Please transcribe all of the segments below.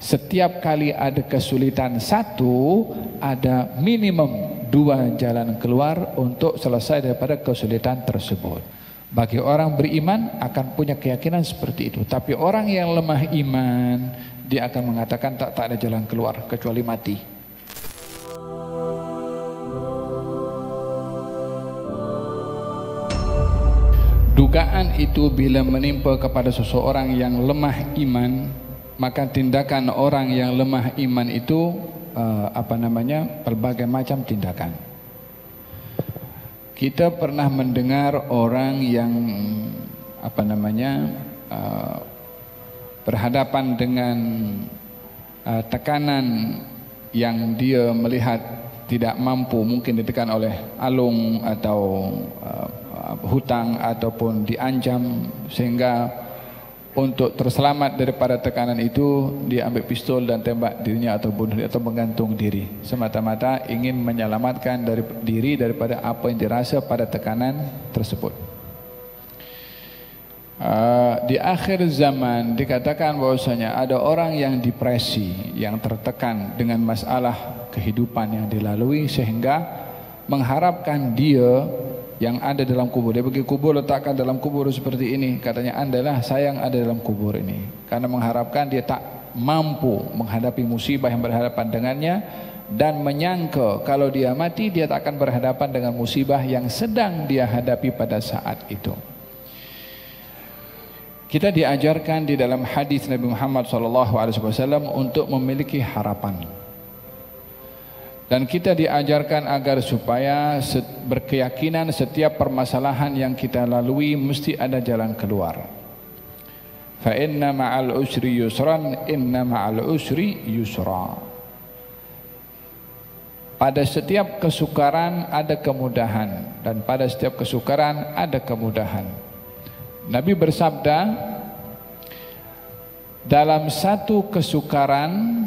Setiap kali ada kesulitan satu, ada minimum 2 jalan keluar untuk selesai daripada kesulitan tersebut. Bagi orang beriman akan punya keyakinan seperti itu. Tapi orang yang lemah iman, dia akan mengatakan tak ada jalan keluar kecuali mati. Dugaan itu bila menimpa kepada seseorang yang lemah iman, maka tindakan orang yang lemah iman itu berbagai macam tindakan. Kita pernah mendengar orang yang berhadapan dengan tekanan yang dia melihat tidak mampu, mungkin ditekan oleh alung atau hutang ataupun diancam, sehingga untuk terselamat daripada tekanan itu dia ambil pistol dan tembak dirinya atau bunuh diri atau menggantung diri, semata-mata ingin menyelamatkan diri daripada apa yang dirasa pada tekanan tersebut. Di akhir zaman dikatakan bahwasanya ada orang yang depresi, yang tertekan dengan masalah kehidupan yang dilalui, sehingga mengharapkan dia yang ada dalam kubur. Dia pergi kubur, letakkan dalam kubur seperti ini. Katanya, andalah saya yang ada dalam kubur ini. Karena mengharapkan dia tak mampu menghadapi musibah yang berhadapan dengannya, dan menyangka kalau dia mati dia tak akan berhadapan dengan musibah yang sedang dia hadapi pada saat itu. Kita diajarkan di dalam hadis Nabi Muhammad SAW untuk memiliki harapan. Dan kita diajarkan agar supaya berkeyakinan setiap permasalahan yang kita lalui mesti ada jalan keluar. Fa inna ma'al usri yusran, inna ma'al usri yusra. Pada setiap kesukaran ada kemudahan, dan pada setiap kesukaran ada kemudahan. Nabi bersabda, dalam satu kesukaran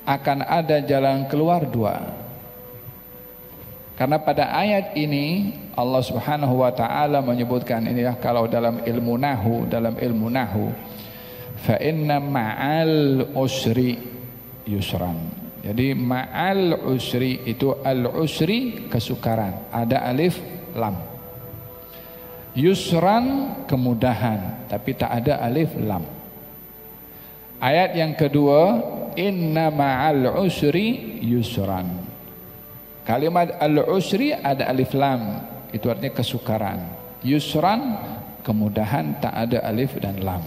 akan ada jalan keluar 2. Karena pada ayat ini Allah Subhanahu wa taala menyebutkan, inilah kalau dalam ilmu nahu, fa inna ma'al usri yusran. Jadi ma'al usri itu al-usri kesukaran, ada alif lam. Yusran kemudahan, tapi tak ada alif lam. Ayat yang kedua, inna ma'al usri yusran. Kalimat al-usri ada alif lam, itu artinya kesukaran. Yusran kemudahan, tak ada alif dan lam.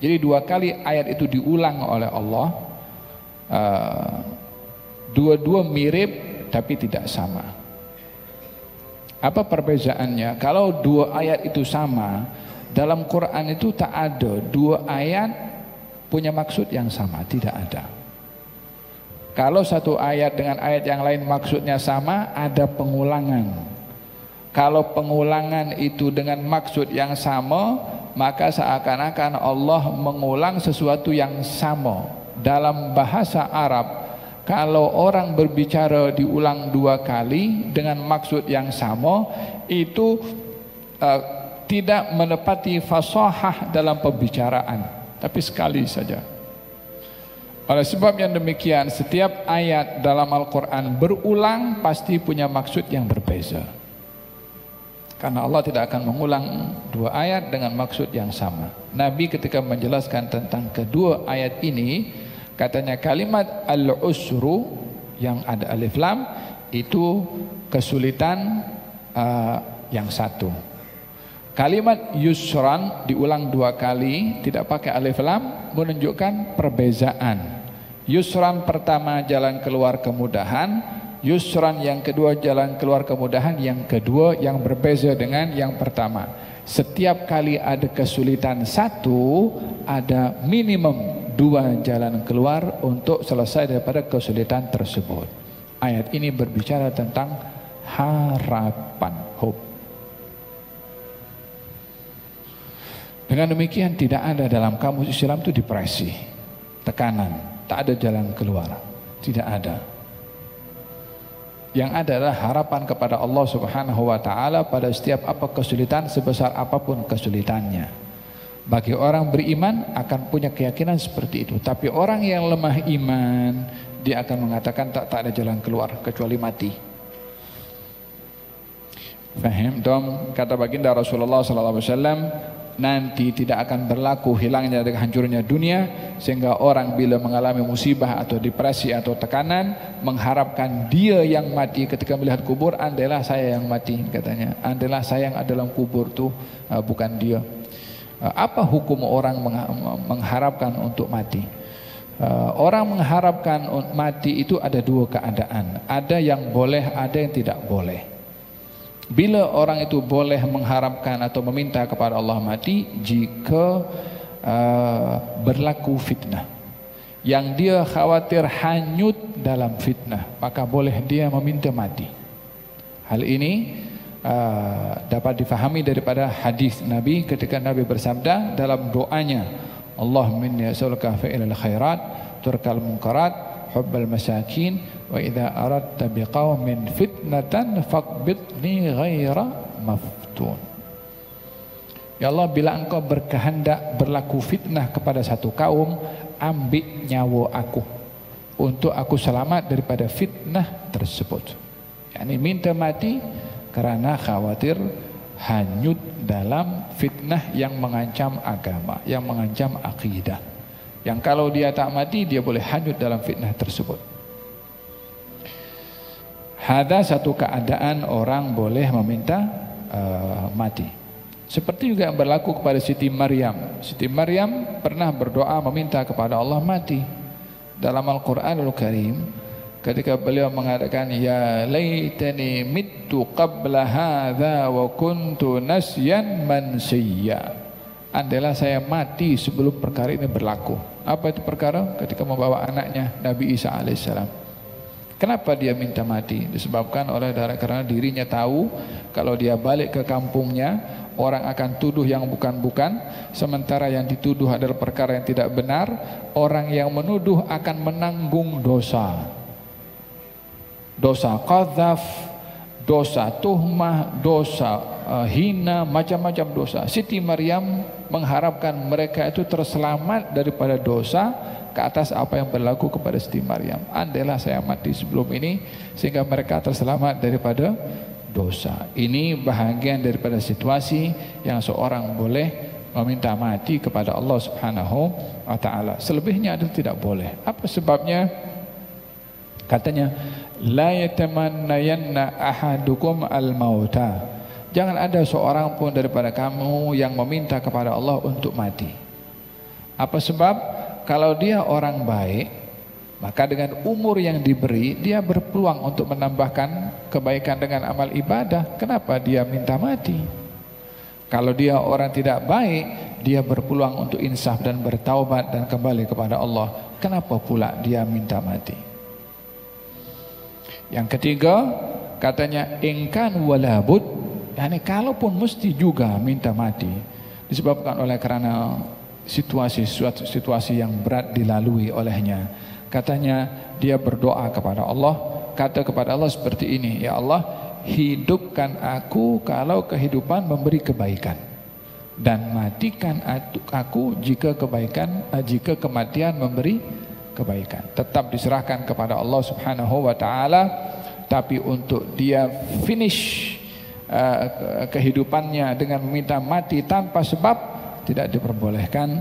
Jadi 2 kali ayat itu diulang oleh Allah. Dua-dua mirip tapi tidak sama. Apa perbezaannya? Kalau 2 ayat itu sama, dalam Quran itu tak ada 2 ayat punya maksud yang sama, tidak ada. Kalau satu ayat dengan ayat yang lain maksudnya sama, ada pengulangan. Kalau pengulangan itu dengan maksud yang sama, maka seakan-akan Allah mengulang sesuatu yang sama. Dalam bahasa Arab, kalau orang berbicara diulang 2 kali dengan maksud yang sama, itu tidak menepati fasahah dalam pembicaraan, tapi sekali saja. Oleh sebab yang demikian, setiap ayat dalam Al-Quran berulang pasti punya maksud yang berbeza. Karena Allah tidak akan mengulang 2 ayat dengan maksud yang sama. Nabi ketika menjelaskan tentang kedua ayat ini, katanya kalimat al-usru yang ada alif lam itu kesulitan yang satu. Kalimat yusran diulang 2 kali, tidak pakai alif lam, menunjukkan perbezaan. Yusran pertama jalan keluar kemudahan, yusran yang kedua jalan keluar kemudahan yang kedua yang berbeza dengan yang pertama. Setiap kali ada kesulitan satu, ada minimum 2 jalan keluar untuk selesai daripada kesulitan tersebut. Ayat ini berbicara tentang harapan, hope. Dengan demikian tidak ada dalam kamus Islam itu depresi, tekanan, tak ada jalan keluar, tidak ada. Yang ada adalah harapan kepada Allah Subhanahu wa taala pada setiap apa kesulitan, sebesar apapun kesulitannya. Bagi orang beriman akan punya keyakinan seperti itu. Tapi orang yang lemah iman, dia akan mengatakan tak ada jalan keluar kecuali mati. Faham? Dom, kata baginda Rasulullah SAW, nanti tidak akan berlaku hilangnya dan hancurnya dunia, sehingga orang bila mengalami musibah atau depresi atau tekanan mengharapkan dia yang mati ketika melihat kubur. Andailah saya yang mati, katanya, andailah saya yang ada dalam kubur tuh, bukan dia. Apa hukum orang mengharapkan untuk mati? Orang mengharapkan mati itu ada dua keadaan. Ada yang boleh, ada yang tidak boleh. Bila orang itu boleh mengharapkan atau meminta kepada Allah mati, jika berlaku fitnah yang dia khawatir hanyut dalam fitnah, maka boleh dia meminta mati. Hal ini dapat difahami daripada hadis Nabi ketika Nabi bersabda dalam doanya, Allahumma inni as'aluka fi'lal khairat, turkal munkarat, hubbal masakin, wa idza aradta biqaumin fitnatan faqbidni ghaira maftun. Ya Allah, bila engkau berkehendak berlaku fitnah kepada satu kaum, ambil nyawa aku untuk aku selamat daripada fitnah tersebut. Yani minta mati karena khawatir hanyut dalam fitnah yang mengancam agama, yang mengancam akidah. Yang kalau dia tak mati, dia boleh hanyut dalam fitnah tersebut. Ada satu keadaan orang boleh meminta mati. Seperti juga yang berlaku kepada Siti Maryam. Siti Maryam pernah berdoa meminta kepada Allah mati. Dalam Al-Quranul Karim, ketika beliau mengatakan, ya laitani mittu qabla hadza wa kuntu nasyan mansiyya. Andailah saya mati sebelum perkara ini berlaku. Apa itu perkara? Ketika membawa anaknya Nabi Isa alaihissalam. Kenapa dia minta mati? Disebabkan oleh karena dirinya tahu kalau dia balik ke kampungnya, orang akan tuduh yang bukan-bukan, sementara yang dituduh adalah perkara yang tidak benar. Orang yang menuduh akan menanggung dosa. Dosa qadzaf, dosa tuhmah, dosa hina, macam-macam dosa. Siti Maryam mengharapkan mereka itu terselamat daripada dosa ke atas apa yang berlaku kepada Siti Maryam. Andailah saya mati sebelum ini sehingga mereka terselamat daripada dosa. Ini bahagian daripada situasi yang seorang boleh meminta mati kepada Allah Subhanahu wa taala. Selebihnya itu tidak boleh. Apa sebabnya? Katanya, la yatamannayanna ahadukum al-mauta. Jangan ada seorang pun daripada kamu yang meminta kepada Allah untuk mati. Apa sebab? Kalau dia orang baik, maka dengan umur yang diberi, dia berpeluang untuk menambahkan kebaikan dengan amal ibadah. Kenapa dia minta mati? Kalau dia orang tidak baik, dia berpeluang untuk insaf dan bertaubat dan kembali kepada Allah. Kenapa pula dia minta mati? Yang ketiga, katanya ingkan walabud, yani kalaupun mesti juga minta mati, disebabkan oleh karena situasi yang berat dilalui olehnya. Katanya dia berdoa kepada Allah, kata kepada Allah seperti ini, ya Allah, hidupkan aku kalau kehidupan memberi kebaikan, dan matikan aku jika kematian memberi kebaikan. Tetap diserahkan kepada Allah Subhanahu wa taala, tapi untuk dia finish kehidupannya dengan meminta mati tanpa sebab tidak diperbolehkan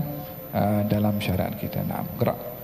dalam syariat kita. Nah, gerak.